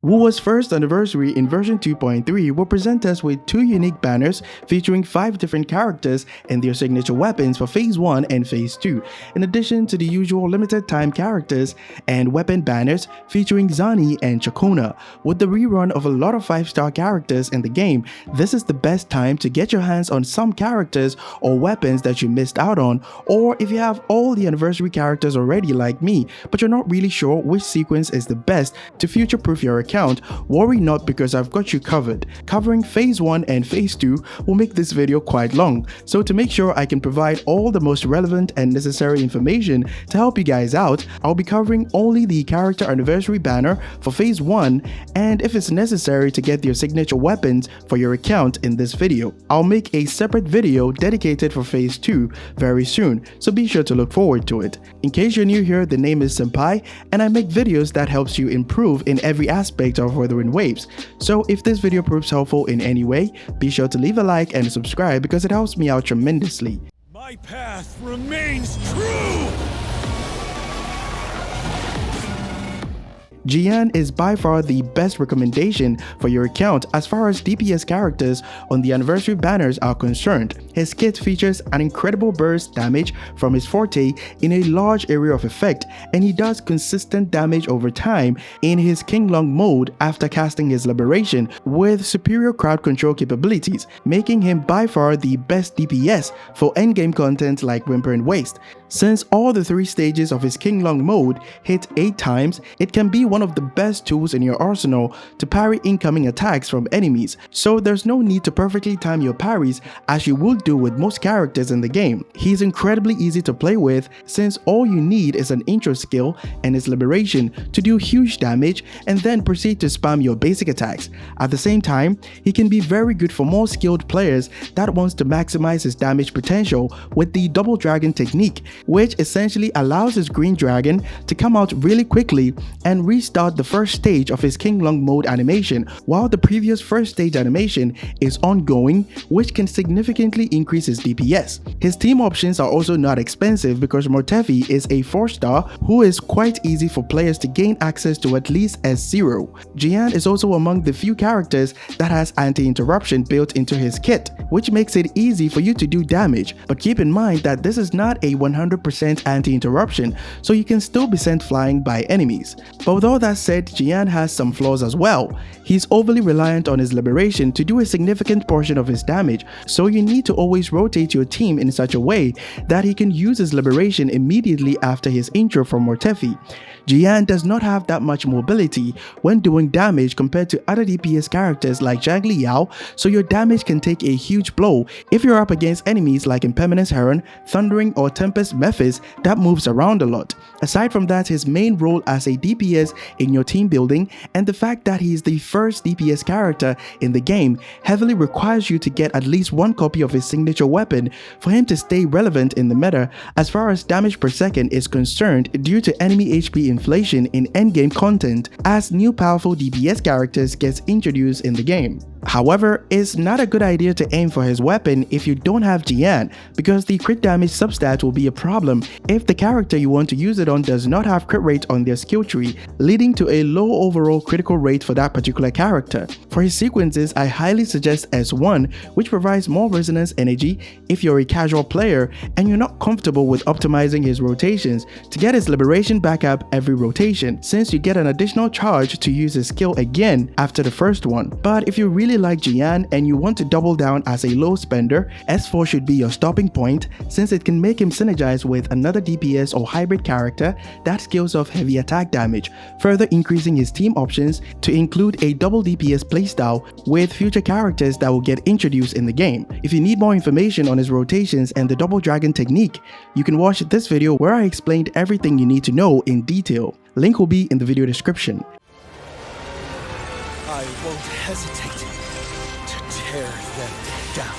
Wu's first anniversary in version 2.3 will present us with two unique banners featuring 5 different characters and their signature weapons for Phase 1 and Phase 2, in addition to the usual limited time characters and weapon banners featuring Zhezhi and Chakona. With the rerun of a lot of 5-star characters in the game, this is the best time to get your hands on some characters or weapons that you missed out on, or if you have all the anniversary characters already like me, but you're not really sure which sequence is the best to future-proof your account, worry not, because I've got you covered. Covering Phase 1 and Phase 2 will make this video quite long, so to make sure I can provide all the most relevant and necessary information to help you guys out, I'll be covering only the character anniversary banner for Phase 1 and if it's necessary to get your signature weapons for your account in this video. I'll make a separate video dedicated for Phase 2 very soon, so be sure to look forward to it. In case you're new here, the name is Senpai and I make videos that helps you improve in every aspect of Wuthering Waves. So if this video proves helpful in any way, be sure to leave a like and subscribe because it helps me out tremendously. My path remains true! Jiyan is by far the best recommendation for your account as far as DPS characters on the anniversary banners are concerned. His kit features an incredible burst damage from his forte in a large area of effect, and he does consistent damage over time in his King Long mode after casting his liberation with superior crowd control capabilities, making him by far the best DPS for endgame content like Whimper and Waste. Since all the 3 stages of his King Long mode hit 8 times, it can be one of the best tools in your arsenal to parry incoming attacks from enemies, so there's no need to perfectly time your parries as you would do with most characters in the game. He's incredibly easy to play with since all you need is an intro skill and his liberation to do huge damage and then proceed to spam your basic attacks. At the same time, he can be very good for more skilled players that wants to maximize his damage potential with the double dragon technique, which essentially allows his green dragon to come out really quickly and restart the first stage of his King Long mode animation while the previous first stage animation is ongoing, which can significantly increase his DPS. His team options are also not expensive because Mortefi is a 4-star who is quite easy for players to gain access to at least S0. Jiyan is also among the few characters that has anti-interruption built into his kit, which makes it easy for you to do damage, but keep in mind that this is not a 100% anti-interruption, so you can still be sent flying by enemies. But with all that said, Jiyan has some flaws as well. He's overly reliant on his liberation to do a significant portion of his damage, so you need to always rotate your team in such a way that he can use his liberation immediately after his intro from Mortefi. Jiyan does not have that much mobility when doing damage compared to other DPS characters like Xiangli, so your damage can take a huge blow if you're up against enemies like Impermanence Heron, Thundering or Tempest Mephis that moves around a lot. Aside from that, his main role as a DPS in your team building and the fact that he is the first DPS character in the game heavily requires you to get at least 1 copy of his signature weapon for him to stay relevant in the meta as far as damage per second is concerned due to enemy HP inflation in endgame content as new powerful DPS characters gets introduced in the game. However, it's not a good idea to aim for his weapon if you don't have Jiyan, because the crit damage substat will be a problem if the character you want to use it on does not have crit rate on their skill tree, leading to a low overall critical rate for that particular character. For his sequences, I highly suggest S1, which provides more resonance energy if you're a casual player and you're not comfortable with optimizing his rotations to get his liberation back up every rotation, since you get an additional charge to use his skill again after the first one. But if you really like Jiyan and you want to double down as a low spender, S4 should be your stopping point since it can make him synergize with another DPS or hybrid character that scales off heavy attack damage, further increasing his team options to include a double DPS playstyle with future characters that will get introduced in the game. If you need more information on his rotations and the double dragon technique, you can watch this video where I explained everything you need to know in detail. Link will be in the video description. I won't hesitate to tear them down.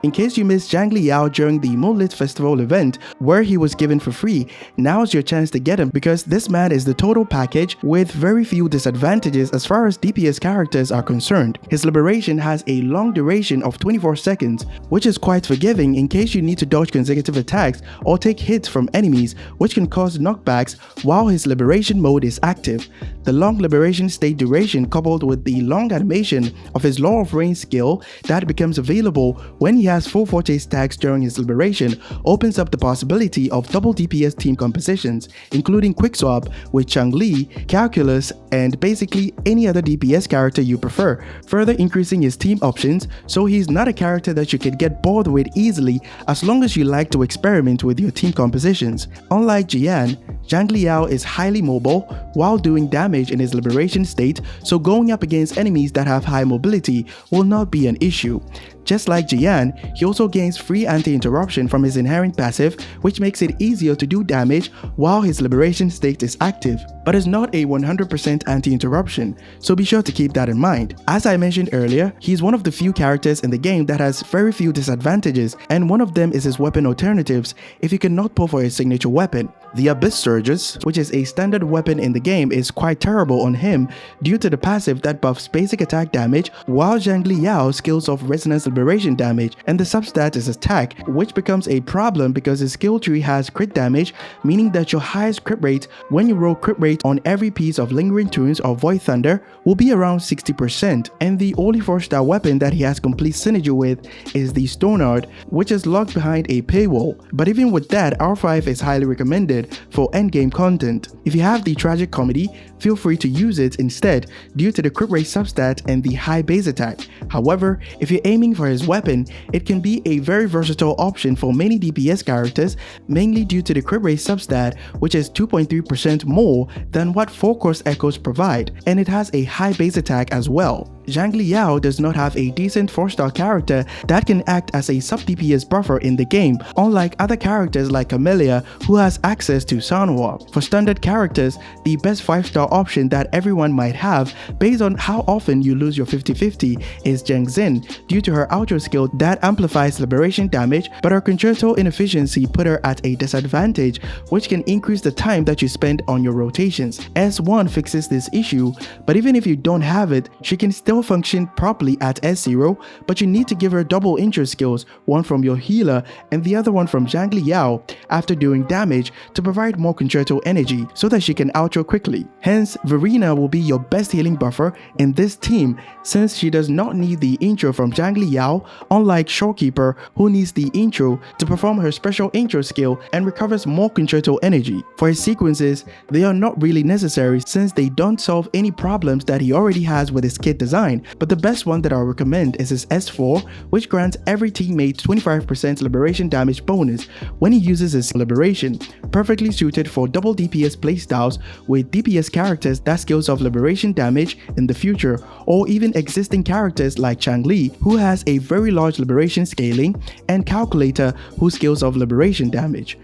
In case you missed Xiangli Yao during the Moonlit Festival event where he was given for free, now's your chance to get him because this man is the total package with very few disadvantages as far as DPS characters are concerned. His liberation has a long duration of 24 seconds, which is quite forgiving in case you need to dodge consecutive attacks or take hits from enemies, which can cause knockbacks while his liberation mode is active. The long liberation state duration coupled with the long animation of his Law of Rain skill that becomes available when he has full forte stacks during his liberation opens up the possibility of double DPS team compositions, including Quick Swap with Xiangli, Calculus, and basically any other DPS character you prefer, further increasing his team options, so he's not a character that you can get bored with easily as long as you like to experiment with your team compositions. Unlike Jiyan, Xiangli Yao is highly mobile while doing damage in his liberation state, so going up against enemies that have high mobility will not be an issue. Just like Jiyan, he also gains free anti-interruption from his inherent passive, which makes it easier to do damage while his liberation state is active, but is not a 100% anti-interruption, so be sure to keep that in mind. As I mentioned earlier, he's one of the few characters in the game that has very few disadvantages, and one of them is his weapon alternatives if you cannot pull for his signature weapon. The Abyss Surges, which is a standard weapon in the game, is quite terrible on him due to the passive that buffs basic attack damage, while Xiangli Yao skills off resonance liberation damage, and the substat is attack, which becomes a problem because his skill tree has crit damage, meaning that your highest crit rate when you roll crit rate on every piece of Lingering Tunes or Void Thunder will be around 60%, and the only 4-star weapon that he has complete synergy with is the Stonard, which is locked behind a paywall, but even with that, R5 is highly recommended for endgame content. If you have the Tragic Comedy, feel free to use it instead due to the crit rate substat and the high base attack. However, if you're aiming for his weapon, it can be a very versatile option for many DPS characters, mainly due to the crit rate substat, which is 2.3% more than what 4-course echoes provide, and it has a high base attack as well. Xiangli Yao does not have a decent 4-star character that can act as a sub-DPS buffer in the game, unlike other characters like Camellia who has access to Sanhua. For standard characters, the best 5-star option that everyone might have based on how often you lose your 50-50 is Zheng Xin due to her outro skill that amplifies liberation damage, but her concerto inefficiency put her at a disadvantage, which can increase the time that you spend on your rotations. S1 fixes this issue, but even if you don't have it, she can still function properly at S0, but you need to give her double intro skills, one from your healer and the other one from Xiangli Yao after doing damage to provide more concerto energy so that she can outro quickly. Hence, Verena will be your best healing buffer in this team since she does not need the intro from Xiangli Yao, unlike Shorekeeper who needs the intro to perform her special intro skill and recovers more concerto energy. For his sequences, they are not really necessary since they don't solve any problems that he already has with his kit design, but the best one that I'll recommend is his S4, which grants every teammate 25% liberation damage bonus when he uses his liberation, perfectly suited for double DPS playstyles with DPS characters that scales off liberation damage in the future, or even existing characters like Xiangli who has a very large liberation scaling, and Calculator who scales off liberation damage.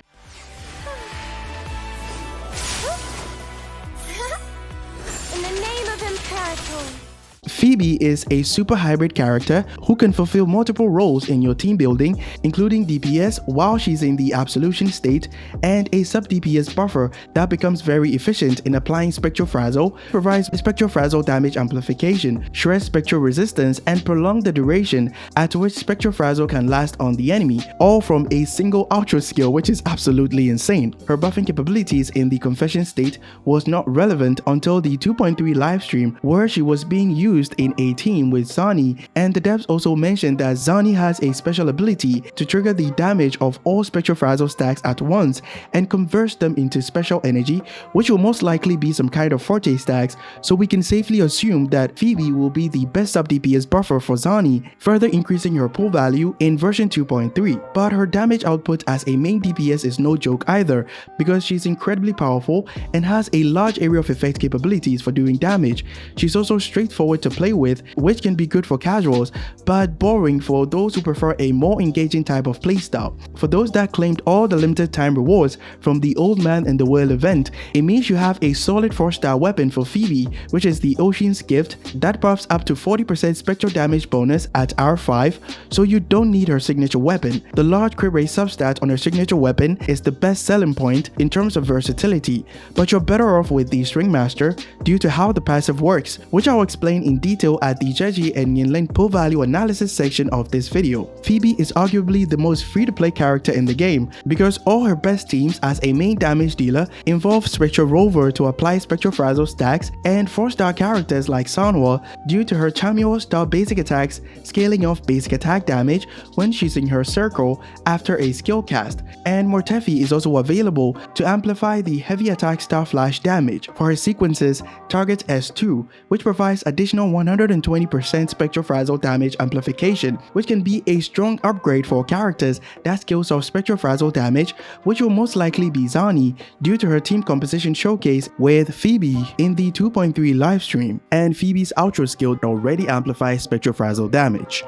In the name of Imperator. Pheobe is a super hybrid character who can fulfill multiple roles in your team building, including DPS while she's in the absolution state, and a sub-DPS buffer that becomes very efficient in applying Spectral Frazzle, provides Spectral Frazzle damage amplification, shreds Spectral resistance, and prolong the duration at which Spectral Frazzle can last on the enemy, all from a single outro skill, which is absolutely insane. Her buffing capabilities in the Confession state was not relevant until the 2.3 livestream where she was being used in a team with Zhani, and the devs also mentioned that Zhani has a special ability to trigger the damage of all Spectral Frazzle stacks at once and converts them into special energy, which will most likely be some kind of forte stacks, so we can safely assume that Pheobe will be the best sub-DPS buffer for Zhani, further increasing her pull value in version 2.3. But her damage output as a main DPS is no joke either, because she's incredibly powerful and has a large area of effect capabilities for doing damage. She's also straightforward to play play with, which can be good for casuals, but boring for those who prefer a more engaging type of playstyle. For those that claimed all the limited time rewards from the Old Man in the Whale event, it means you have a solid 4-star weapon for Pheobe, which is the Ocean's Gift that buffs up to 40% spectral damage bonus at R5, so you don't need her signature weapon. The large crit rate substat on her signature weapon is the best selling point in terms of versatility, but you're better off with the String Master due to how the passive works, which I'll explain in detail at the Zhezhi and Yinlin pull value analysis section of this video. Pheobe is arguably the most free-to-play character in the game because all her best teams as a main damage dealer involve Spectral Rover to apply Spectral Frazzle stacks and 4-star characters like Sanhua due to her Chameo-style basic attacks scaling off basic attack damage when she's in her circle after a skill cast, and Mortefi is also available to amplify the heavy attack style flash damage. For her sequences, target S2, which provides additional 120% Spectral Frazzle damage amplification, which can be a strong upgrade for characters that scales off Spectral Frazzle damage, which will most likely be Zani due to her team composition showcase with Pheobe in the 2.3 livestream, and Phoebe's outro skill already amplifies Spectral Frazzle damage.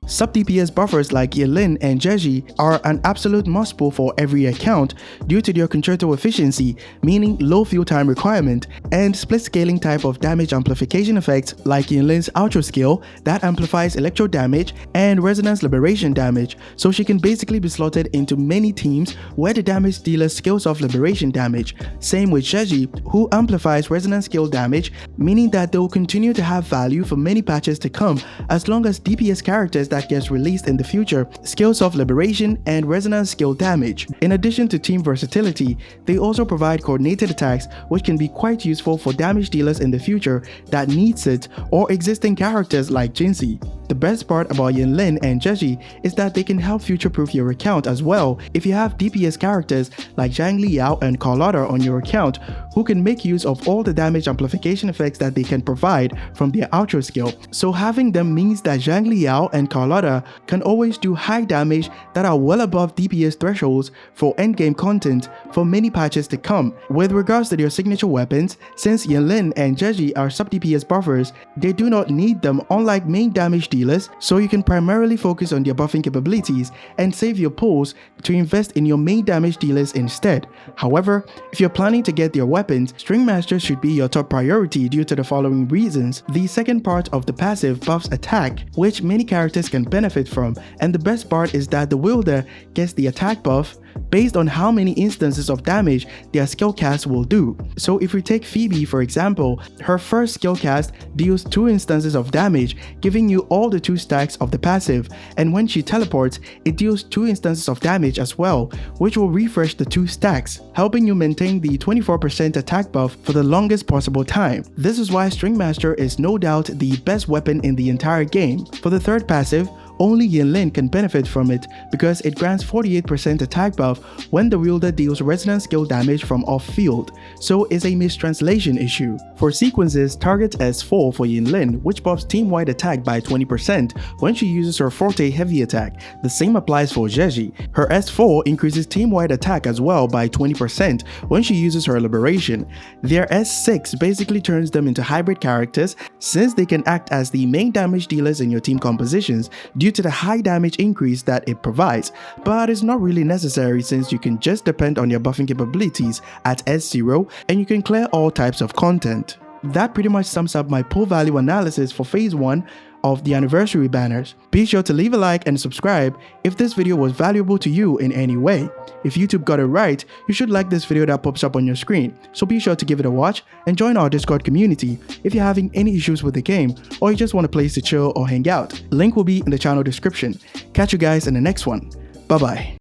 Sub-DPS buffers like Yinlin and Zhezhi are an absolute must-pull for every account due to their concerto efficiency, meaning low fuel time requirement, and split scaling type of damage amplification effects like Yinlin's outro skill that amplifies electro damage and resonance liberation damage, so she can basically be slotted into many teams where the damage dealer scales off liberation damage. Same with Zhezhi, who amplifies resonance skill damage, meaning that they will continue to have value for many patches to come as long as DPS characters that gets released in the future scales off liberation and resonance skill damage. In addition to team versatility, they also provide coordinated attacks which can be quite useful for damage dealers in the future that needs it, or existing characters like Jiyan. The best part about Yinlin and Zhezhi is that they can help future-proof your account as well if you have DPS characters like Xiangli and Carlotta on your account who can make use of all the damage amplification effects that they can provide from their outro skill. So having them means that Xiangli and Carlotta can always do high damage that are well above DPS thresholds for endgame content for many patches to come. With regards to their signature weapons, since Yinlin and Zhezhi are sub-DPS buffers, they do not need them unlike main damage dealers, so you can primarily focus on their buffing capabilities and save your pulls to invest in your main damage dealers instead. However, if you're planning to get their weapons, String Master should be your top priority due to the following reasons. The second part of the passive buffs attack, which many characters can benefit from, and the best part is that the wielder gets the attack buff based on how many instances of damage their skill cast will do. So if we take Pheobe for example, her first skill cast deals 2 instances of damage, giving you all the 2 stacks of the passive, and when she teleports, it deals 2 instances of damage as well, which will refresh the 2 stacks, helping you maintain the 24% attack buff for the longest possible time. This is why String Master is no doubt the best weapon in the entire game. For the third passive, only Yinlin can benefit from it because it grants 48% attack buff when the wielder deals resonance skill damage from off-field, so it's a mistranslation issue. For sequences, target S4 for Yinlin, which buffs team-wide attack by 20% when she uses her Forte heavy attack. The same applies for Zhezhi. Her S4 increases team-wide attack as well by 20% when she uses her Liberation. Their S6 basically turns them into hybrid characters since they can act as the main damage dealers in your team compositions due to the high damage increase that it provides, but it's not really necessary since you can just depend on your buffing capabilities at S0 and you can clear all types of content. That pretty much sums up my pull value analysis for phase 1 of the anniversary banners. Be sure to leave a like and subscribe if this video was valuable to you in any way. If YouTube got it right, you should like this video that pops up on your screen, so be sure to give it a watch and join our Discord community if you're having any issues with the game or you just want a place to chill or hang out. Link will be in the channel description. Catch you guys in the next one. Bye bye.